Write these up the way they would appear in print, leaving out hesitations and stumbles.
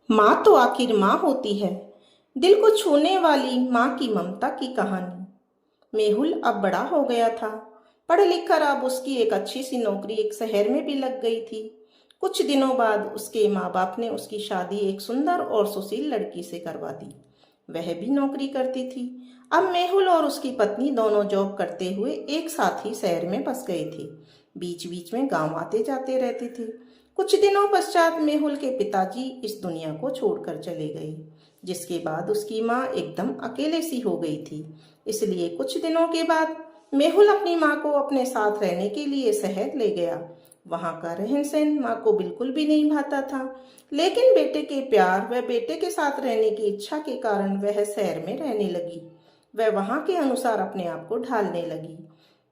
माँ तो आखिर माँ होती है। दिल को छूने वाली माँ की ममता की कहानी। मेहुल अब बड़ा हो गया था। पढ़ लिख कर अब उसकी एक अच्छी सी नौकरी एक शहर में भी लग गई थी। कुछ दिनों बाद उसके माँ बाप ने उसकी शादी एक सुंदर और सुशील लड़की से करवा दी। वह भी नौकरी करती थी। अब मेहुल और उसकी पत्नी दोनों जॉब करते हुए एक साथ ही शहर में बस गए थे। बीच बीच में गांव आते जाते रहते थे। कुछ दिनों पश्चात मेहुल के पिताजी इस दुनिया को छोड़कर चले गए, जिसके बाद उसकी माँ एकदम अकेले सी हो गई थी। इसलिए कुछ दिनों के बाद मेहुल अपनी माँ को अपने साथ रहने के लिए शहर ले गया। वहां का रहन सहन माँ को बिल्कुल भी नहीं भाता था, लेकिन बेटे के प्यार व बेटे के साथ रहने की इच्छा के कारण वह शहर में रहने लगी। वह वहां के अनुसार अपने आप को ढालने लगी।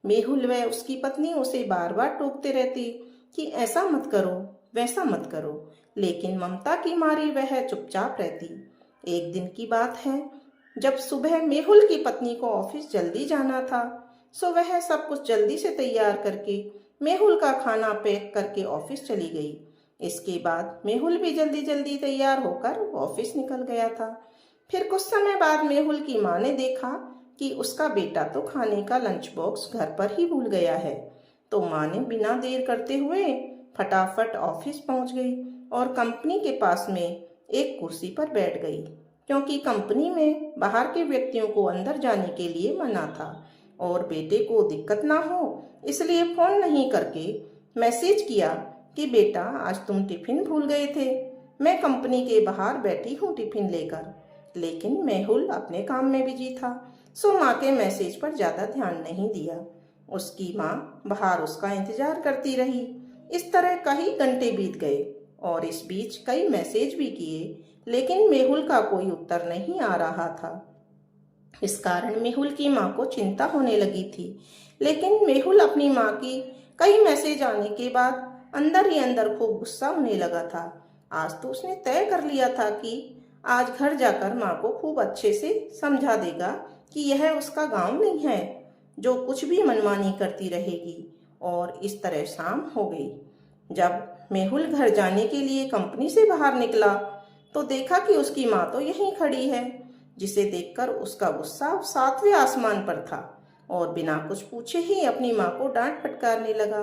मेहुल व उसकी पत्नी उसे बार बार टोकते रहती कि ऐसा मत करो, वैसा मत करो, लेकिन ममता की मारी वह चुपचाप रहती। एक दिन की बात है, जब सुबह मेहुल की पत्नी को ऑफिस जल्दी जाना था, सो वह सब कुछ जल्दी से तैयार करके मेहुल का खाना पैक करके ऑफिस चली गई। इसके बाद मेहुल भी जल्दी जल्दी तैयार होकर ऑफिस निकल गया था। फिर कुछ समय बाद मेहुल की माँ ने देखा कि उसका बेटा तो खाने का लंच बॉक्स घर पर ही भूल गया है। तो माँ ने बिना देर करते हुए फटाफट ऑफिस पहुंच गई और कंपनी के पास में एक कुर्सी पर बैठ गई, क्योंकि कंपनी में बाहर के व्यक्तियों को अंदर जाने के लिए मना था और बेटे को दिक्कत ना हो इसलिए फोन नहीं करके मैसेज किया कि बेटा आज तुम टिफिन भूल गए थे, मैं कंपनी के बाहर बैठी हूँ टिफिन लेकर। लेकिन मेहुल अपने काम में बिजी था, सो माँ के मैसेज पर ज्यादा ध्यान नहीं दिया। उसकी माँ बाहर उसका इंतजार करती रही। इस तरह कई घंटे बीत गए और इस बीच कई मैसेज भी किए, लेकिन मेहुल का कोई उत्तर नहीं आ रहा था। इस कारण मेहुल की माँ को चिंता होने लगी थी। लेकिन मेहुल अपनी माँ की कई मैसेज आने के बाद अंदर ही अंदर खूब गुस्सा होने लगा था। आज तो उसने तय कर लिया था कि आज घर जाकर माँ को खूब अच्छे से समझा देगा कि यह उसका गांव नहीं है जो कुछ भी मनमानी करती रहेगी। और इस तरह शाम हो गई। जब मेहुल घर जाने के लिए कंपनी से बाहर निकला तो देखा कि उसकी माँ तो यहीं खड़ी है, जिसे देखकर उसका गुस्सा सातवें आसमान पर था और बिना कुछ पूछे ही अपनी माँ को डांट फटकारने लगा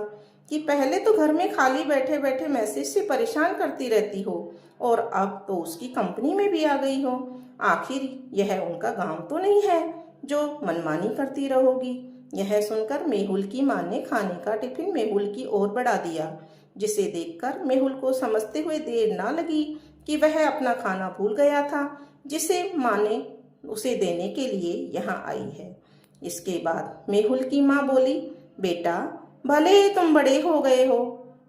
कि पहले तो घर में खाली बैठे बैठे मैसेज से परेशान करती रहती हो और अब तो उसकी कंपनी में भी आ गई हो। आखिर यह उनका गांव तो नहीं है जो मनमानी करती रहोगी। यह सुनकर मेहुल की माँ ने खाने का टिफिन मेहुल की ओर बढ़ा दिया, जिसे देखकर मेहुल को समझते हुए देर ना लगी कि वह अपना खाना भूल गया था, जिसे माँ ने उसे देने के लिए यहाँ आई है। इसके बाद मेहुल की माँ बोली, बेटा भले ही तुम बड़े हो गए हो,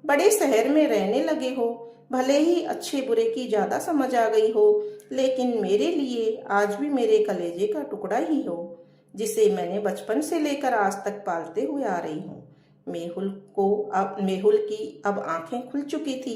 बड़े शहर में रहने लगे हो, भले ही अच्छे बुरे की ज्यादा समझ आ गई हो, लेकिन मेरे लिए आज भी मेरे कलेजे का टुकड़ा ही हो, जिसे मैंने बचपन से लेकर आज तक पालते हुए आ रही हूँ। मेहुल की अब आंखें खुल चुकी थी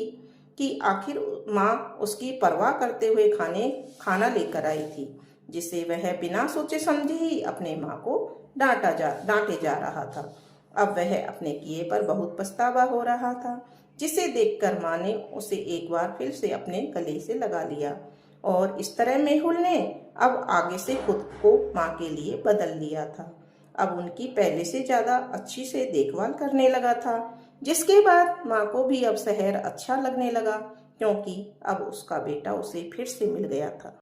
कि आखिर माँ उसकी परवाह करते हुए खाना लेकर आई थी, जिसे वह बिना सोचे समझे ही अपने माँ को डांटे जा रहा था। अब वह अपने किए पर बहुत पछतावा हो रहा था, जिसे देखकर माँ ने उसे एक बार फिर से अपने गले से लगा लिया और इस तरह मेहुल ने अब आगे से खुद को माँ के लिए बदल लिया था। अब उनकी पहले से ज्यादा अच्छी से देखभाल करने लगा था, जिसके बाद माँ को भी अब शहर अच्छा लगने लगा, क्योंकि अब उसका बेटा उसे फिर से मिल गया था।